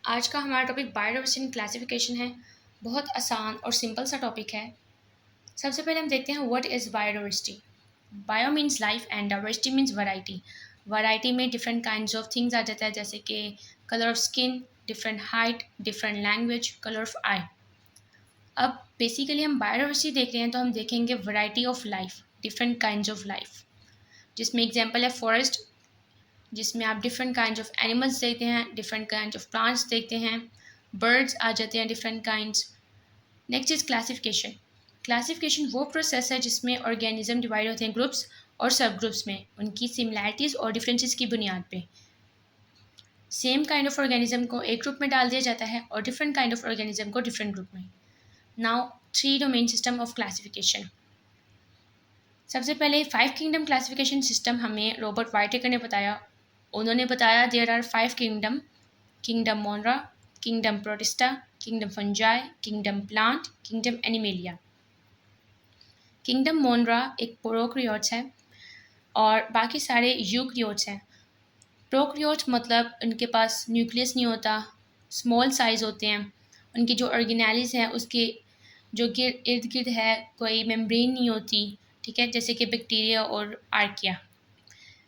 आज का हमारा टॉपिक बायोडाइवर्सिटी क्लासिफिकेशन है। बहुत आसान और सिंपल सा टॉपिक है। सबसे पहले हम देखते हैं what is biodiversity. Bio means life and diversity means variety. Variety में डिफरेंट काइंड्स ऑफ थिंग्स आ जाता है, जैसे कि colour of skin, different height, different language, colour of eye. अब बेसिकली हम बायोडाइवर्सिटी देख रहे हैं तो हम देखेंगे variety of life, different kinds of life, जिसमें एग्जाम्पल है फॉरेस्ट, जिसमें आप डिफरेंट काइंड्स ऑफ एनिमल्स देखते हैं, डिफरेंट काइंड्स ऑफ प्लांट्स देखते हैं, बर्ड्स आ जाते हैं different kinds. Next is classification. Classification वो प्रोसेस है जिसमें ऑर्गेनिज्म डिवाइड होते हैं ग्रुप्स और सब ग्रुप्स में उनकी सिमिलैरिटीज़ और डिफरेंसेस की बुनियाद पे। सेम काइंड ऑफ ऑर्गेनिज्म को एक ग्रुप में डाल दिया जाता है और डिफरेंट काइंड ऑफ ऑर्गेनिज्म को डिफरेंट ग्रुप में। Now 3 domain system of classification. सबसे पहले 5 किंगडम क्लासिफिकेशन सिस्टम हमें रॉबर्ट वाइटेकर ने बताया। उन्होंने बताया there are 5 kingdom: kingdom Monera, kingdom Protista, kingdom Fungi, kingdom Plantae, kingdom Animalia. Kingdom Monera एक प्रोकैरियोट्स है और बाकी सारे यूकैरियोट्स हैं। प्रोकैरियोट्स मतलब उनके पास न्यूक्लियस नहीं होता, स्मॉल साइज़ होते हैं। उनकी जो ऑर्गेनेलिस है उसके जो इर्द गिर्द है कोई मेम्ब्रेन नहीं होती, ठीक है, जैसे कि बैक्टीरिया और आर्किया।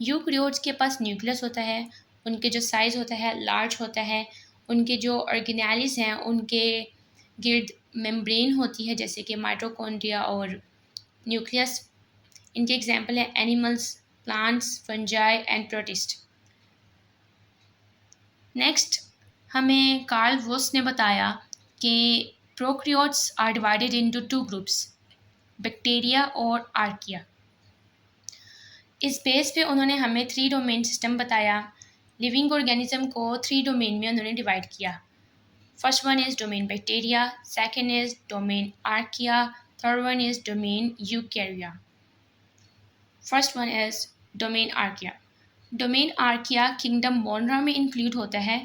यूकैरियोट्स के पास न्यूक्लियस होता है, उनके जो साइज़ होता है लार्ज होता है, उनके जो ऑर्गेनेलिस हैं उनके गिर्द मेम्ब्रेन होती है, जैसे कि माइटोकॉन्ड्रिया और न्यूक्लियस। इनके एग्जांपल है animals, plants, fungi and protist. Next हमें कार्ल वोस ने बताया कि prokaryotes are divided into 2 groups, bacteria और आर्किया। इस बेस पे उन्होंने हमें 3 डोमेन सिस्टम बताया। लिविंग ऑर्गेनिज्म को 3 डोमेन में उन्होंने डिवाइड किया। First one is domain bacteria, second is domain archaea, third one is domain eukarya. First one is domain archaea. Domain archaea kingdom Monera में इंक्लूड होता है।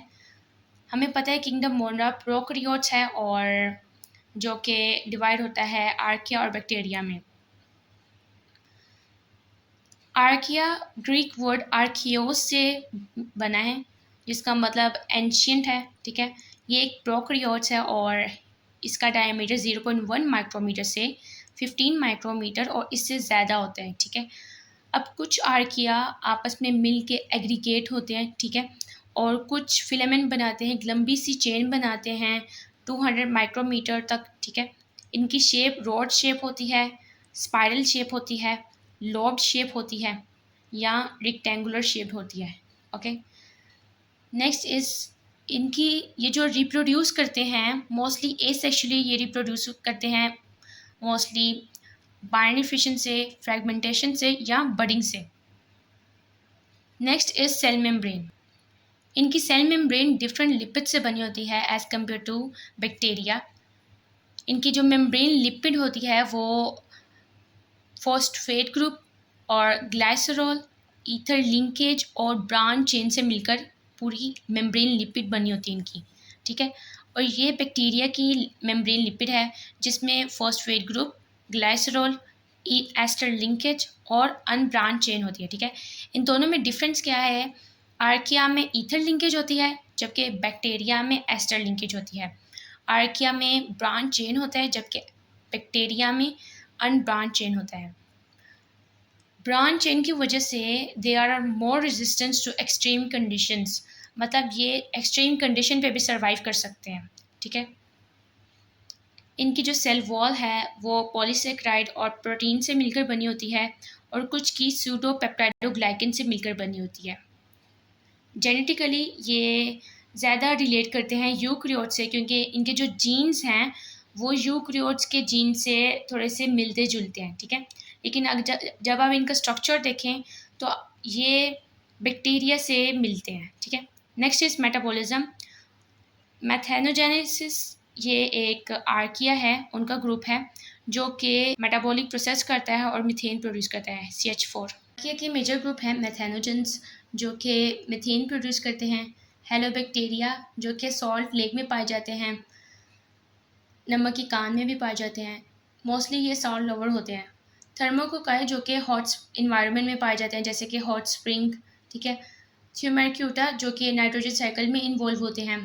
हमें पता है किंगडम मोनरा प्रोकैरियोट्स है और जो कि डिवाइड होता है आर्किया और बैक्टीरिया में। आर्किया ग्रीक वर्ड आर्कियोस से बना है, जिसका मतलब एंशियंट है, ठीक है। ये एक प्रोकैरियोट्स है और इसका डायमीटर 0.1 माइक्रोमीटर से 15 माइक्रोमीटर और इससे ज़्यादा होता है, ठीक है। अब कुछ आर्किया आपस में मिल के एग्रीगेट होते हैं, ठीक है, और कुछ फिलामेंट बनाते हैं, लंबी सी चेन बनाते हैं 200 माइक्रोमीटर तक, ठीक है। इनकी शेप रॉड शेप होती है, स्पाइरल शेप होती है, लॉब्ड शेप होती है या रेक्टेंगुलर शेप होती है, ओके। नेक्स्ट इज़ इनकी ये जो रिप्रोड्यूस करते हैं मोस्टली एसेक्सुअली ये रिप्रोड्यूस करते हैं, मोस्टली बाइनरी फिशन से, फ्रेगमेंटेशन से या बडिंग से। Next is cell membrane. इनकी सेल मेम्ब्रेन डिफरेंट लिपिड से बनी होती है एज कम्पेयर टू बैक्टीरिया। इनकी जो मेम्ब्रेन लिपिड होती है वो फॉस्फेट ग्रुप और ग्लाइसरॉल, ईथर लिंकेज और ब्रांच चेन से मिलकर पूरी मेम्ब्रेन लिपिड बनी होती है इनकी, ठीक है। और ये बैक्टीरिया की मेम्ब्रेन लिपिड है जिसमें phosphate group, glycerol, ester linkage और अनब्रांच चेन होती है, ठीक है। इन दोनों में डिफरेंस क्या है? आर्किया में ईथर लिंकेज होती है जबकि बैक्टीरिया में एस्टर लिंकेज होती है। आर्किया में ब्रांच चेन होता है जबकि बैक्टीरिया में अनब्रांच चेन होता है। ब्रांच चेन की वजह से they are more resistance to extreme conditions, मतलब ये एक्सट्रीम कंडीशन पे भी सर्वाइव कर सकते हैं, ठीक है। इनकी जो सेल वॉल है वो पॉलीसेकेराइड और प्रोटीन से मिलकर बनी होती है और कुछ की सूडो पेप्टाइडोग्लाइकन से मिलकर बनी होती है। जेनेटिकली ये ज़्यादा रिलेट करते हैं यूकैरियोट्स से क्योंकि इनके जो जीन्स हैं वो यूकैरियोट्स के जीन से थोड़े से मिलते जुलते हैं, ठीक है। लेकिन जब आप इनका स्ट्रक्चर देखें तो ये बैक्टीरिया से मिलते हैं, ठीक है। Next is metabolism. मैथेनोजेनेसिस ये एक आर्किया है, उनका ग्रुप है जो कि मेटाबॉलिक प्रोसेस करता है और मीथेन प्रोड्यूस करता है, CH4। आर्किया के मेजर ग्रुप हैं मैथेनोजेंस जो कि मीथेन प्रोड्यूस करते हैं, हेलोबैक्टीरिया जो कि सॉल्ट लेक में पाए जाते हैं, नमक की कान में भी पाए जाते हैं, मोस्टली ये सॉल्ट लवर होते हैं। थर्मोकोकाई जो कि हॉट इन्वायरमेंट में पाए जाते हैं जैसे कि हॉट स्प्रिंग, ठीक है। थ्यूमेरक्यूटा जो कि नाइट्रोजन साइकिल में इन्वॉल्व होते हैं।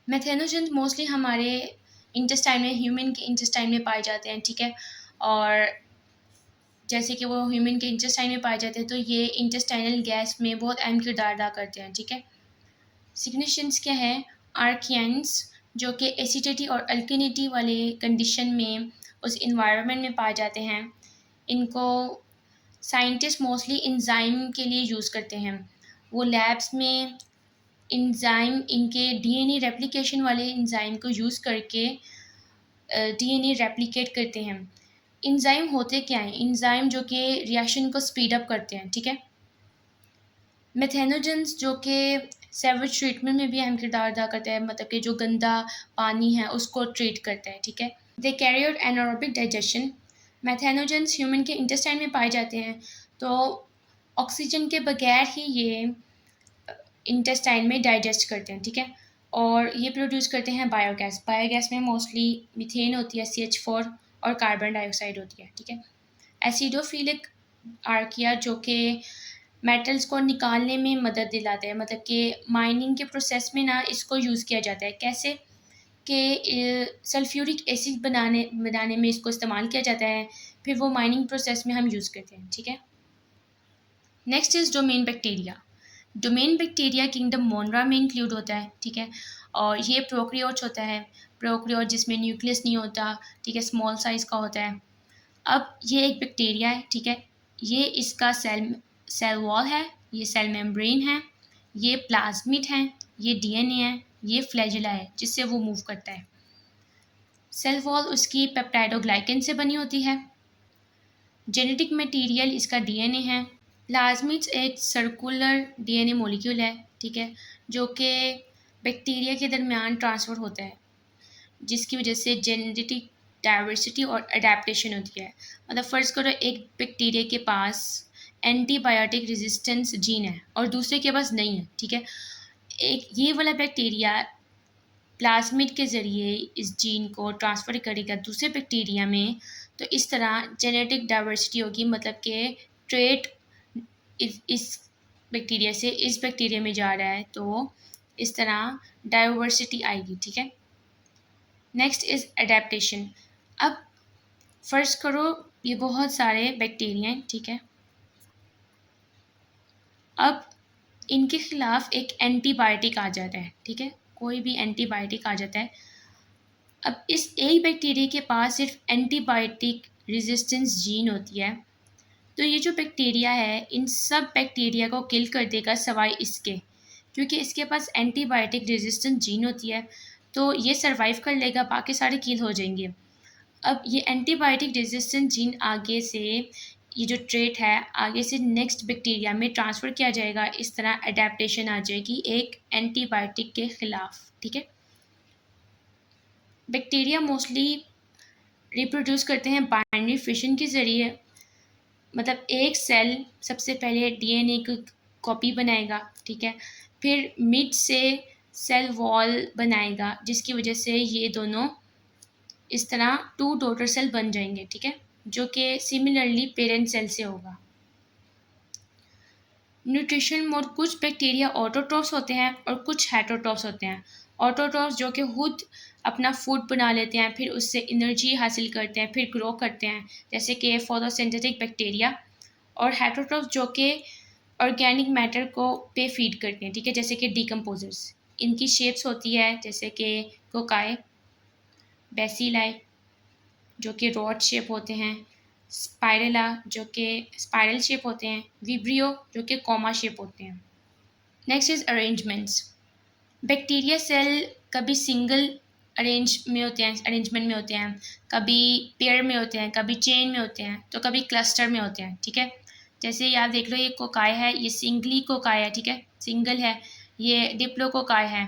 मेथेनोजेंस मोस्टली हमारे इंटेस्टाइन में, ह्यूमन के इंटेस्टाइन में पाए जाते हैं, ठीक है। और जैसे कि वो ह्यूमन के इंटेस्टाइन में पाए जाते हैं, तो ये इंटेस्टाइनल गैस में बहुत अहम किरदार अदा करते हैं, ठीक है। सिग्निफिकेंस क्या है? आर्कियंस जो कि एसिडिटी और अल्कनिटी वाले कंडीशन में उस इन्वायरमेंट में पाए जाते हैं, इनको साइंटिस्ट मोस्टली एंजाइम के लिए यूज़ करते हैं। वो लैब्स में एंजाइम, इनके डीएनए रेप्लिकेशन वाले एंजाइम को यूज़ करके डीएनए रेप्लिकेट करते हैं। एंजाइम होते क्या हैं? एंजाइम जो कि रिएक्शन को स्पीड अप करते हैं, ठीक है। मेथेनोजेंस जो कि सेवेज ट्रीटमेंट में भी अहम किरदार अदा करते हैं, मतलब कि जो गंदा पानी है उसको ट्रीट करता है, ठीक है। They carry out anaerobic digestion. Methanogens human के इंटेस्टाइन में पाए जाते हैं, तो ऑक्सीजन के बगैर ही ये इंटेस्टाइन में डाइजेस्ट करते हैं, ठीक है। और ये प्रोड्यूस करते हैं बायोगैस। बायोगैस में मोस्टली मीथेन होती है, CH4, और कार्बन डाइऑक्साइड होती है, ठीक है। एसिडोफिलिक आर्किया जो कि मेटल्स को निकालने में मदद दिलाते हैं, मतलब कि माइनिंग के प्रोसेस में ना इसको यूज़ किया जाता है। कैसे कि सल्फ्यूरिक एसिड बनाने में इसको इस्तेमाल किया जाता है, फिर वो माइनिंग प्रोसेस में हम यूज़ करते हैं, ठीक है। Next is domain bacteria. Domain bacteria kingdom Monera में इंक्लूड होता है, ठीक है। और ये प्रोकैरियोट्स होता है, प्रोकैरियोट जिसमें न्यूक्लियस नहीं होता, ठीक है, स्मॉल साइज़ का होता है। अब ये एक बैक्टीरिया है, ठीक है। ये इसका सेल वॉल है, ये सेल मेम्ब्रेन है, ये प्लाज्मिड है, ये डीएनए है, ये फ्लैजिला है जिससे वो मूव करता है। सेल वॉल उसकी पेप्टाइडोग्लाइकन से बनी होती है। जेनेटिक मटेरियल इसका डीएनए है। प्लाज्मिड्स एक सर्कुलर डीएनए मॉलिक्यूल है, ठीक है, जो कि बैक्टीरिया के दरमियान ट्रांसफ़र होता है, जिसकी वजह से जेनेटिक डाइवर्सिटी और अडेप्टेशन होती है। मतलब फ़र्ज़ करो एक बैक्टीरिया के पास एंटीबायोटिक रेजिस्टेंस जीन है और दूसरे के पास नहीं है, ठीक है। एक ये वाला बैक्टीरिया प्लाज्मिड के ज़रिए इस जीन को ट्रांसफ़र करेगा दूसरे बैक्टीरिया में, तो इस तरह जेनेटिक डाइवर्सिटी होगी, मतलब कि ट्रेट इस बैक्टीरिया से इस बैक्टीरिया में जा रहा है, तो इस तरह डाइवर्सिटी आएगी, ठीक है। Next is adaptation. अब फ़र्ज़ करो ये बहुत सारे बैक्टीरिया हैं, ठीक है। अब इनके ख़िलाफ़ एक एंटीबायोटिक आ जाता है, ठीक है, कोई भी एंटीबायोटिक आ जाता है। अब इस एक बैक्टीरिया के पास सिर्फ एंटीबायोटिक रेजिस्टेंस जीन होती है, तो ये जो बैक्टीरिया है इन सब बैक्टीरिया को किल कर देगा सिवाय इसके, क्योंकि इसके पास एंटीबायोटिक रेजिस्टेंस जीन होती है, तो ये सर्वाइव कर लेगा, बाकी सारे किल हो जाएंगे। अब ये एंटीबायोटिक रेजिस्टेंस जीन आगे से, ये जो ट्रेट है आगे से नेक्स्ट बैक्टीरिया में ट्रांसफ़र किया जाएगा, इस तरह अडेप्टेशन आ जाएगी एक एंटीबायोटिक के ख़िलाफ़, ठीक है। बैक्टीरिया मोस्टली रिप्रोड्यूस करते हैं बाइनरी फिशन के ज़रिए, मतलब एक सेल सबसे पहले डीएनए की कॉपी बनाएगा, ठीक है, फिर मिड से सेल वॉल बनाएगा, जिसकी वजह से ये दोनों इस तरह 2 डॉटर सेल बन जाएंगे, ठीक है, जो कि सिमिलरली पेरेंट सेल से होगा। न्यूट्रिशन मोड, कुछ बैक्टीरिया ऑटोट्रॉफ्स होते हैं और कुछ हेटरोट्रॉफ्स होते हैं। ऑटोट्रॉफ्स जो कि खुद अपना फूड बना लेते हैं, फिर उससे एनर्जी हासिल करते हैं, फिर ग्रो करते हैं, जैसे कि फोटोसिंथेटिक बैक्टीरिया। और हेटरोट्रॉफ्स जो कि ऑर्गेनिक मैटर को पे फीड करते हैं, ठीक है, जैसे कि डिकम्पोजर्स। इनकी शेप्स होती है जैसे कि कोकाई, बेसिलाई जो कि रॉड शेप होते हैं, स्पाइरला जो कि स्पाइरल शेप होते हैं, विब्रियो जो कि कॉमा शेप होते हैं। Next is arrangements. Bacteria cell कभी सिंगल अरेंजमेंट में होते हैं, कभी पेयर में होते हैं, कभी चेन में होते हैं, तो कभी क्लस्टर में होते हैं, ठीक है। जैसे याद देख लो, ये कोकाई है, ये सिंगली कोकाई है, ठीक है, सिंगल है। ये डिप्लोकोकाई है,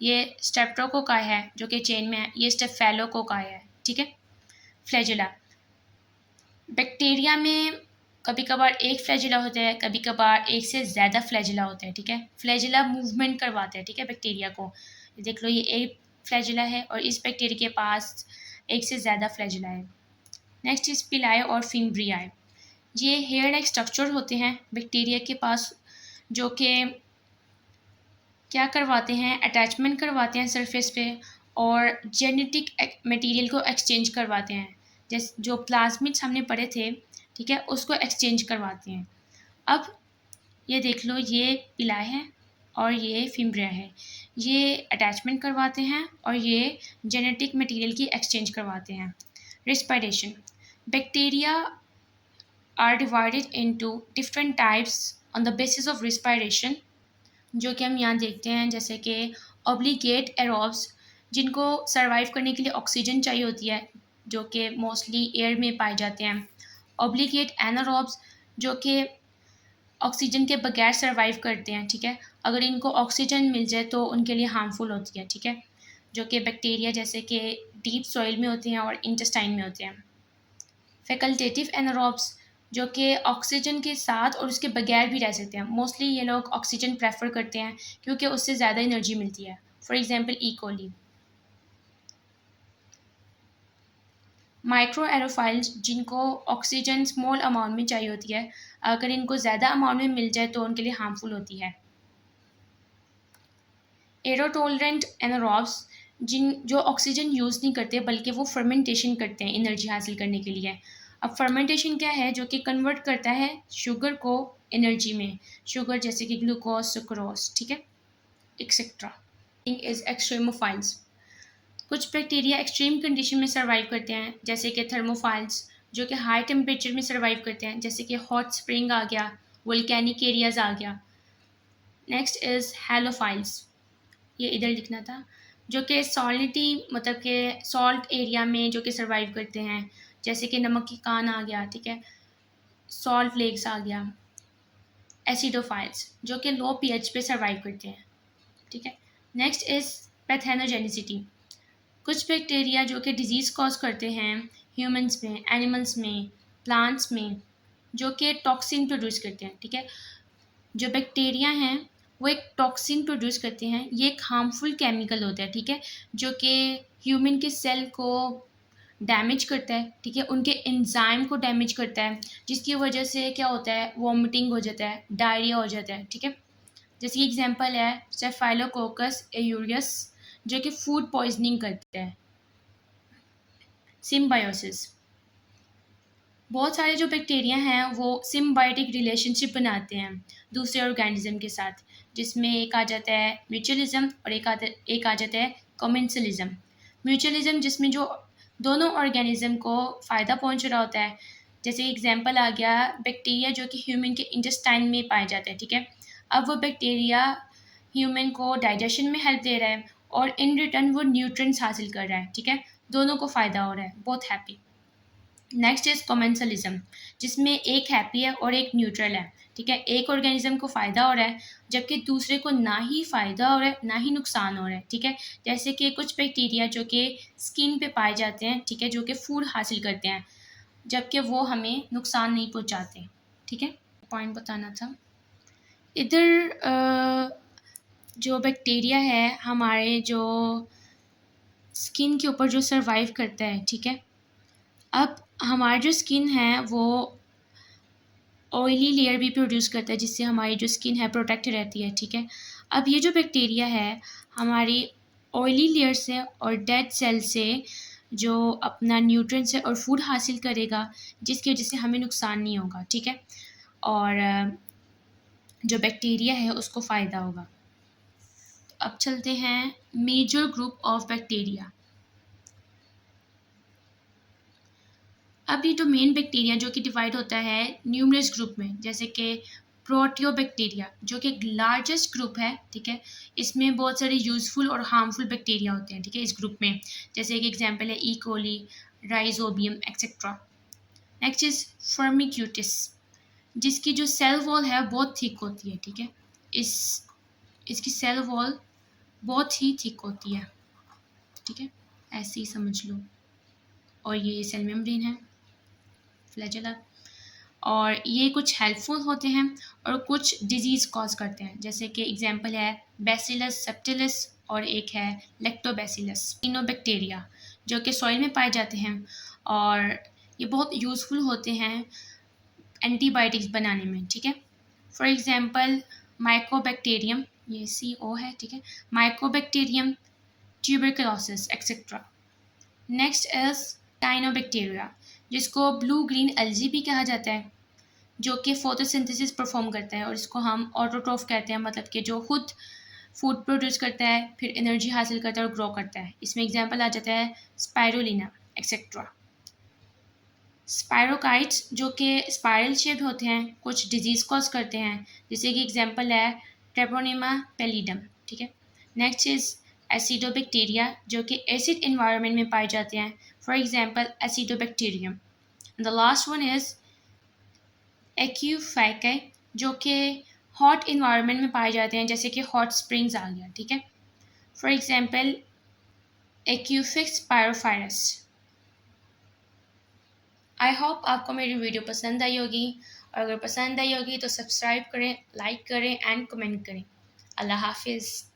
ये स्टेप्टोकोकाई है जो कि चेन में है, ये स्टेफेलोकोकाई है, ठीक है। फ्लैजिला, बैक्टीरिया में कभी कभार एक फ्लैजिला होता है, कभी कभार एक से ज़्यादा फ्लैजिला होता है, ठीक है। फ्लैजिला मूवमेंट करवाते हैं, ठीक है, बैक्टीरिया को। देख लो ये एक फ्लैजिला है और इस बैक्टीरिया के पास एक से ज़्यादा फ्लैजिला है। नेक्स्ट इज पिलाई और फिम्ब्रियाई। ये हेयर लाइक स्ट्रक्चर होते हैं बैक्टीरिया के पास, जो कि क्या करवाते हैं, अटैचमेंट करवाते हैं सरफेस पे और जेनेटिक मटेरियल को एक्सचेंज करवाते हैं। जैसे जो प्लाज्मिड्स हमने पढ़े थे, ठीक है, उसको एक्सचेंज करवाते हैं। अब ये देख लो, ये पिलाए है और ये फिम्ब्रिया है, ये अटैचमेंट करवाते हैं और ये जेनेटिक मटेरियल की एक्सचेंज करवाते हैं। Respiration, bacteria are divided into different types on the basis of respiration, जो कि हम यहाँ देखते हैं, जैसे कि ऑब्लिगेट एरोब्स, जिनको सर्वाइव करने के लिए ऑक्सीजन चाहिए होती है, जो कि मोस्टली एयर में पाए जाते हैं। ऑब्लिगेट एनारोब्स, जो कि ऑक्सीजन के बगैर सर्वाइव करते हैं, ठीक है, अगर इनको ऑक्सीजन मिल जाए तो उनके लिए हार्मफुल होती है, ठीक है, जो कि बैक्टीरिया जैसे कि डीप सॉइल में होते हैं और इंटेस्टाइन में होते हैं। फैकल्टेटिव एनारोब्स, जो कि ऑक्सीजन के साथ और उसके बगैर भी रह सकते हैं। मोस्टली ये लोग ऑक्सीजन प्रेफर करते हैं क्योंकि उससे ज़्यादा एनर्जी मिलती है। For example E coli. Microaerophiles, जिनको ऑक्सीजन स्मॉल अमाउंट में चाहिए होती है, अगर इनको ज़्यादा अमाउंट में मिल जाए तो उनके लिए हार्मफुल होती है। एरोटोलरेंट एनारोब्स, जो ऑक्सीजन यूज़ नहीं करते बल्कि वो फर्मेंटेशन करते हैं एनर्जी हासिल करने के लिए। अब फर्मेंटेशन क्या है, जो कि कन्वर्ट करता है शुगर को एनर्जी में, शुगर जैसे कि ग्लूकोज, सुक्रोज, ठीक है, एक्सेट्रा। इज एक्सट्रीमोफाइल्स, कुछ बैक्टीरिया एक्सट्रीम कंडीशन में सर्वाइव करते हैं, जैसे कि थर्मोफाइल्स, जो कि हाई टेम्परेचर में सर्वाइव करते हैं, जैसे कि हॉट स्प्रिंग आ गया, वोल्केनिक एरियाज आ गया। नेक्स्ट इज़ हैलोफाइल्स, ये इधर लिखना था, जो कि सॉलिटी मतलब कि सॉल्ट एरिया में जो कि सर्वाइव करते हैं, जैसे कि नमक की कान आ गया, ठीक है, सॉल्ट लेक्स आ गया। एसिडोफाइल्स, जो कि लो पीएच पे सर्वाइव करते हैं, ठीक है। नेक्स्ट इज पैथेनोजेनिसिटी, कुछ बैक्टीरिया जो कि डिजीज़ कॉज करते हैं ह्यूमंस में, एनिमल्स में, प्लांट्स में, जो कि टॉक्सिन प्रोड्यूस करते हैं, ठीक है। जो बैक्टीरिया हैं वो एक टॉक्सिन प्रोड्यूस करते हैं, ये एक हार्मफुल केमिकल होता है, ठीक है, जो कि ह्यूमन के सेल को डैमेज करता है, ठीक है, उनके एंजाइम को डैमेज करता है, जिसकी वजह से क्या होता है, वॉमिटिंग हो जाता है, डायरिया हो जाता है, ठीक है। जैसे कि एग्जांपल है स्टेफाइलोकोकस एयूरियस, जो कि फूड पॉइजनिंग करता है। सिम्बायोसिस, बहुत सारे जो बैक्टीरिया हैं वो सिम्बायोटिक रिलेशनशिप बनाते हैं दूसरे ऑर्गेनिज्म के साथ, जिसमें एक आ जाता है म्यूचुअलिज्म और एक आ जाता है कमेंसलिज्म। म्यूचुअलिज्म जिसमें जो दोनों ऑर्गेनिज्म को फ़ायदा पहुंच रहा होता है, जैसे एग्जांपल आ गया बैक्टीरिया जो कि ह्यूमन के इंटेस्टाइन में पाए जाते हैं, ठीक है। अब वो बैक्टीरिया ह्यूमन को डाइजेशन में हेल्प दे रहा है और इन रिटर्न वो न्यूट्रिएंट्स हासिल कर रहा है, ठीक है, दोनों को फ़ायदा हो रहा है, बहुत हैप्पी। नेक्स्ट इज कमेंसलिज्म, जिसमें एक हैप्पी है और एक न्यूट्रल है, ठीक है, एक ऑर्गेनिज्म को फ़ायदा हो रहा है जबकि दूसरे को ना ही फ़ायदा हो रहा है ना ही नुकसान हो रहा है, ठीक है। जैसे कि कुछ बैक्टीरिया जो कि स्किन पे पाए जाते हैं, ठीक है, जो कि फूड हासिल करते हैं जबकि वो हमें नुकसान नहीं पहुंचाते, ठीक है। पॉइंट बताना था इधर। जो बैक्टीरिया है हमारे जो स्किन के ऊपर जो सर्वाइव करता है, ठीक है। अब हमारी जो स्किन है वो ऑयली लेयर भी प्रोड्यूस करता है, जिससे हमारी जो स्किन है प्रोटेक्ट रहती है, ठीक है। अब ये जो बैक्टीरिया है हमारी ऑयली लेयर से और डेड सेल से जो अपना न्यूट्रिएंट्स है और फूड हासिल करेगा, जिसकी वजह से हमें नुकसान नहीं होगा, ठीक है, और जो बैक्टीरिया है उसको फ़ायदा होगा। अब चलते हैं मेजर ग्रुप ऑफ बैक्टीरिया। अब ये जो मेन बैक्टीरिया जो कि डिवाइड होता है न्यूमरस ग्रुप में, जैसे कि प्रोटियोबैक्टीरिया जो कि एक लार्जेस्ट ग्रुप है, ठीक है, इसमें बहुत सारे यूज़फुल और हार्मफुल बैक्टीरिया होते हैं, ठीक है, इस ग्रुप में, जैसे एक एग्जांपल है E coli, rhizobium etcetera. Next is firmicutes, जिसकी जो सेल वॉल है बहुत थिक होती है, ठीक है, इसकी सेल वॉल बहुत ही थिक होती है, ठीक है, ऐसे ही समझ लो। और ये सेल मेम्ब्रेन है, फ्लैजेला, और ये कुछ हेल्पफुल होते हैं और कुछ डिजीज़ कॉज करते हैं, जैसे कि एग्जांपल है बैसिलस सेप्टिलिस और एक है लैक्टोबैसिलस। बैक्टीरिया जो कि सॉइल में पाए जाते हैं और ये बहुत यूज़फुल होते हैं एंटीबायोटिक्स बनाने में, ठीक है। फॉर एग्जांपल माइकोबैक्टीरियम ये CO है, ठीक है। Mycobacterium, tuberculosis etcetera. Next is cyanobacteria, जिसको ब्लू ग्रीन एल्जी भी कहा जाता है, जो कि फोटोसिंथेसिस परफॉर्म करता है, और इसको हम ऑटोट्रोफ कहते हैं, मतलब कि जो खुद फूड प्रोड्यूस करता है, फिर एनर्जी हासिल करता है और ग्रो करता है। इसमें एग्जांपल आ जाता है स्पाइरुलिना एक्सेट्रा। स्पायरोकाइट्स, जो कि स्पाइरल शेप्ड होते हैं, कुछ डिजीज़ कॉज करते हैं, जैसे कि एग्जांपल है ट्रेपोनिमा पैलिडम, ठीक है। नेक्स्ट इज एसिडोबैक्टीरिया, जो कि एसिड इन्वायरमेंट में पाए जाते हैं, for example acidobacterium. The last one is aquificae, जो कि हॉट इन्वायरमेंट में पाए जाते हैं, जैसे कि हॉट स्प्रिंग्स आ गया, ठीक है। For example aquifex pyrophilus. I hope आपको मेरी वीडियो पसंद आई होगी, और अगर पसंद आई होगी तो सब्सक्राइब करें, लाइक करें एंड कमेंट करें। अल्लाह हाफिज़।